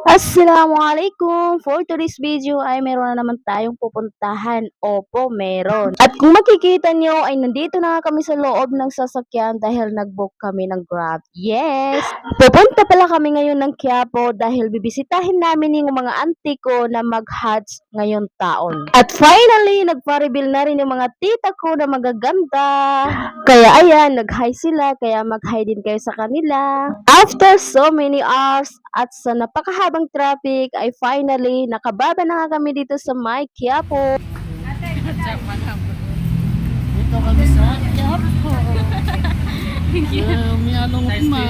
Assalamualaikum! For today's video ay meron na naman tayong pupuntahan. Opo, meron. At kung makikita nyo ay nandito na kami sa loob ng sasakyan dahil nag-book kami ng Grab. Yes! Pupunta pala kami ngayon ng Quiapo dahil bibisitahin namin yung mga auntie ko na mag-Hajj ngayon taon. At finally, nagpa-reveal na rin yung mga tita ko na magaganda. Kaya ayan, nag-hi sila, kaya mag-hi din kayo sa kanila. After so many hours at sa napakahabang traffic ay finally nakababa na nga kami dito sa May Quiapo. Dito kami sa Quiapo. May anong ma.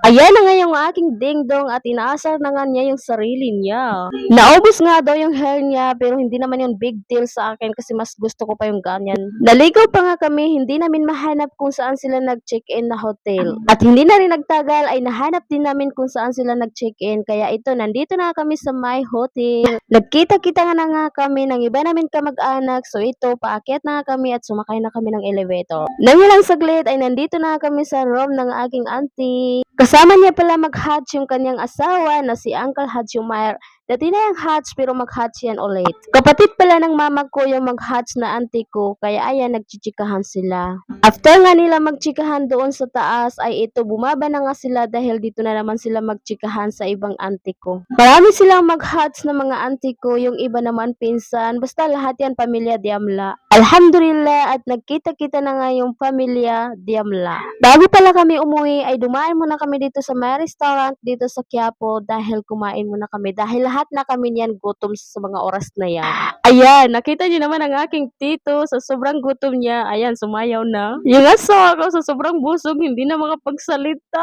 Ayan na nga yung aking dingdong at inaasar na nga niya yung sarili niya. Naubos nga daw yung hair niya pero hindi naman yung big deal sa akin kasi mas gusto ko pa yung ganyan. Naligaw pa nga kami, hindi namin mahanap kung saan sila nag-check-in na hotel. At hindi na rin nagtagal ay nahanap din namin kung saan sila nag-check-in. Kaya ito, nandito na kami sa my hotel. Nagkita-kita nga na nga kami ng iba namin kamag-anak. So ito, paakyat na nga kami at sumakay na kami ng elevator. Nang ilang saglit ay nandito na kami sa room ng aking auntie. Kasama niya pala mag-hatch yung kanyang asawa na si Uncle Hatch Humayr. Dati na yung hatch pero mag-hatch yan ulit. Kapatid pala ng mama ko yung mag-hatch na auntie ko kaya ayan nagchichikahan sila. After nga nila magchikahan doon sa taas ay ito bumaba na nga sila dahil dito na naman sila magchikahan sa ibang auntie ko. Marami silang mag-hatch na mga auntie ko, yung iba naman pinsan, basta lahat yan pamilya Diamla. Alhamdulillah at nagkita-kita na nga yung pamilya Diamla. Bago pala kami umuwi ay dumaan muna kami dito sa may restaurant dito sa Quiapo dahil kumain muna kami dahil lahat na kami niyan gutom sa mga oras na yan. Ayan, nakita niyo naman ang aking tito sa sobrang gutom niya. Ayan, sumayaw na. Yung asawa ko sa sobrang busog hindi na makapagsalita.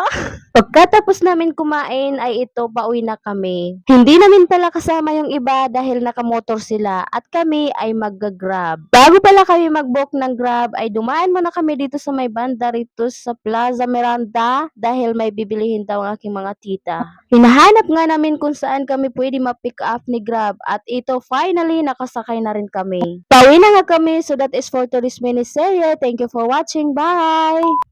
Pagkatapos namin kumain ay ito pauwi na kami. Hindi namin pala kasama yung iba dahil nakamotor sila at kami ay mag-grab. Bago pala kami mag-book ng Grab ay dumaan muna kami dito sa may banda rito sa Plaza Miranda dahil may bibilihin daw ang aking mga tita. Hinahanap nga namin kung saan kami pwede ma-pick up ni Grab at ito finally nakasakay na rin kami. Pauwi na nga kami, so that is for today's miniserie. Thank you for watching. Bye!